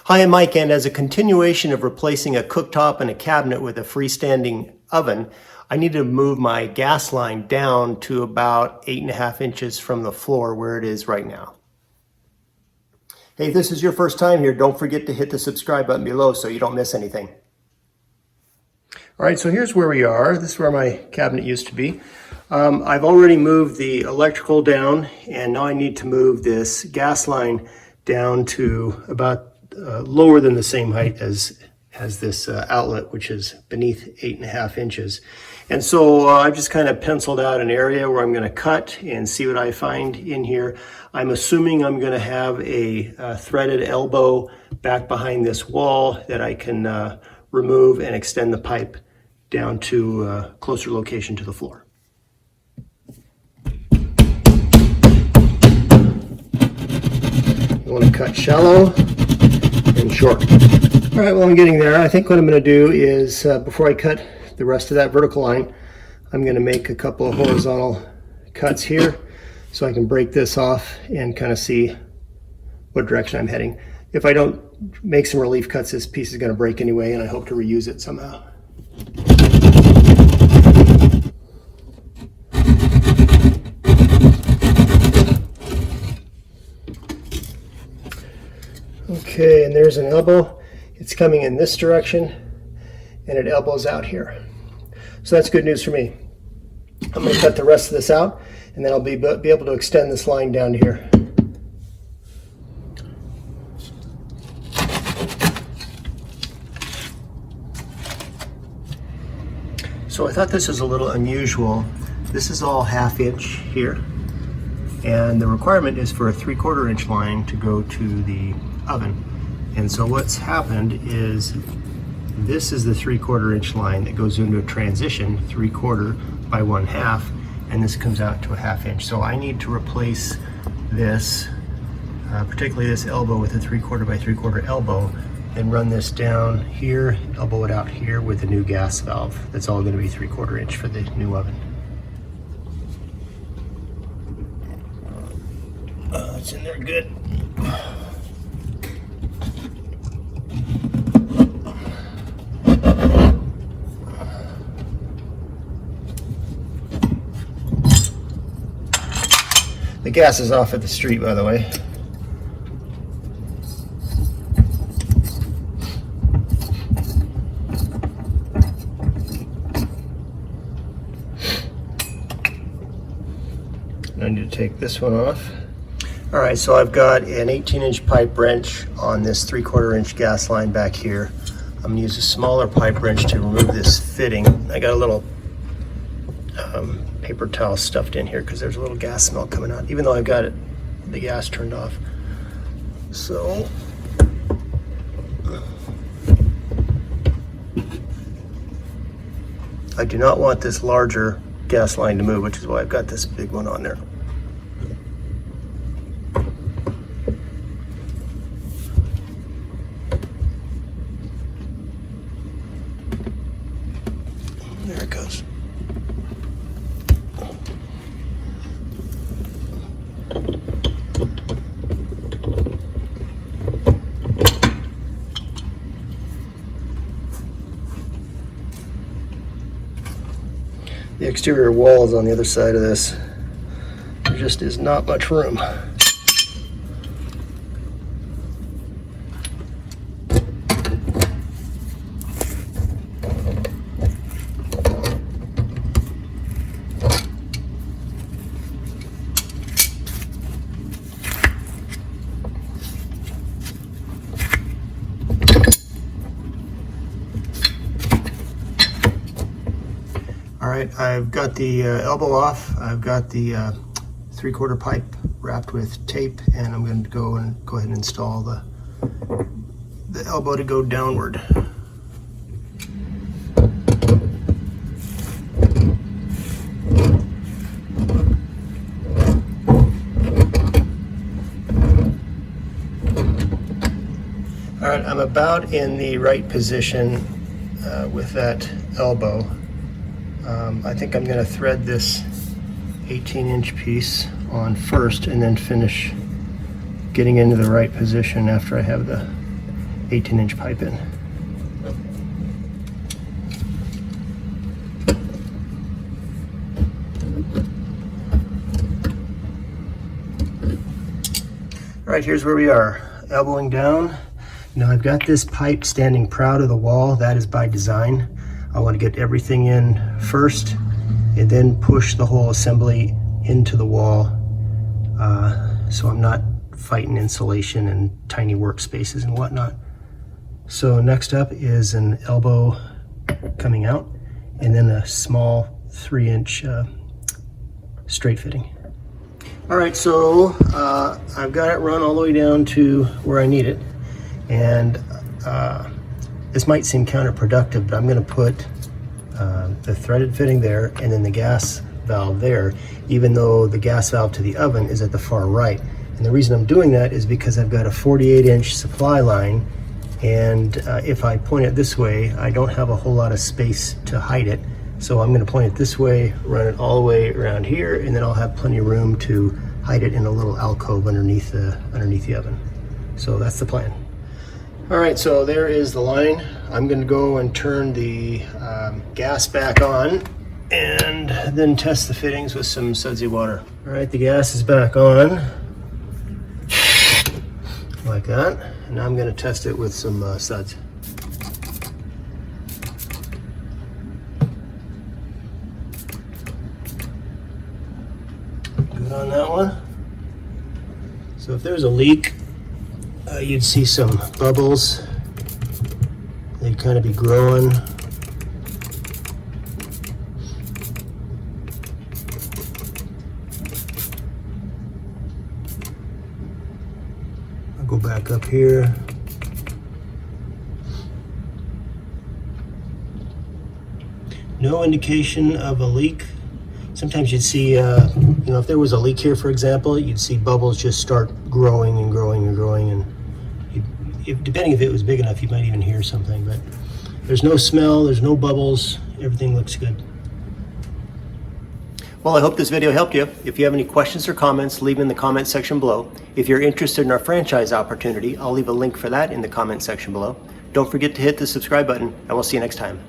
Hi, I'm Mike, and as a continuation of replacing a cooktop and a cabinet with a freestanding oven, I need to move my gas line down to about 8.5 inches from the floor where it is right now. Hey, if this is your first time here, don't forget to hit the subscribe button below so you don't miss anything. All right, so here's where we are. This is where my cabinet used to be. I've already moved the electrical down, and now I need to move this gas line down to about lower than the same height as this outlet, which is beneath 8.5 inches. And so I've just kind of penciled out an area where I'm going to cut and see what I find in here. I'm assuming I'm going to have a threaded elbow back behind this wall that I can remove and extend the pipe down to a closer location to the floor. You want to cut shallow and short. All right, well, I'm getting there. I think what I'm going to do is, before I cut the rest of that vertical line, I'm going to make a couple of horizontal cuts here so I can break this off and kind of see what direction I'm heading. If I don't make some relief cuts, this piece is going to break anyway, and I hope to reuse it somehow. Okay, and there's an elbow. It's coming in this direction, and it elbows out here. So that's good news for me. I'm going to cut the rest of this out, and then I'll be able to extend this line down to here. So I thought this was a little unusual. This is all 1/2 inch here, and the requirement is for a 3/4 inch line to go to the oven. And so what's happened is this is the 3/4 inch line that goes into a transition 3/4 by 1/2, and this comes out to a 1/2 inch. So I need to replace this, particularly this elbow, with a 3/4 by 3/4 elbow, and run this down here, elbow it out here with the new gas valve. That's all going to be 3/4 inch for the new oven. It's in there good. The gas is off at the street, by the way. I need to take this one off. All right, so I've got an 18-inch pipe wrench on this 3/4 inch gas line back here. I'm gonna use a smaller pipe wrench to remove this fitting. I got a little paper towel stuffed in here because there's a little gas smell coming out, even though I've got the gas turned off. So I do not want this larger gas line to move, which is why I've got this big one on there. There it goes. The exterior wall is on the other side of this. There just is not much room. All right, I've got the elbow off. I've got the 3/4 pipe wrapped with tape, and I'm going to go ahead and install the elbow to go downward. All right, I'm about in the right position with that elbow. I think I'm going to thread this 18-inch piece on first and then finish getting into the right position after I have the 18-inch pipe in. All right, here's where we are, elbowing down. Now I've got this pipe standing proud of the wall. That is by design. I want to get everything in first and then push the whole assembly into the wall, so I'm not fighting insulation and tiny workspaces and whatnot. So next up is an elbow coming out and then a small 3-inch straight fitting. All right, so I've got it run all the way down to where I need it, and this might seem counterproductive, but I'm going to put the threaded fitting there and then the gas valve there, even though the gas valve to the oven is at the far right. And the reason I'm doing that is because I've got a 48-inch supply line, and if I point it this way, I don't have a whole lot of space to hide it. So I'm going to point it this way, run it all the way around here, and then I'll have plenty of room to hide it in a little alcove underneath the oven. So that's the plan. All right, so there is the line. I'm going to go and turn the gas back on and then test the fittings with some sudsy water. All right, the gas is back on, like that. And now I'm going to test it with some suds. Good on that one. So if there's a leak, you'd see some bubbles. They'd kind of be growing. I'll go back up here. No indication of a leak. Sometimes you'd see, if there was a leak here, for example, you'd see bubbles just start growing and growing and growing, and depending if it was big enough, you might even hear something. But there's no smell, there's no bubbles, everything looks good. Well, I hope this video helped you. If you have any questions or comments, leave them in the comment section below. If you're interested in our franchise opportunity, I'll leave a link for that in the comment section below. Don't forget to hit the subscribe button, and we'll see you next time.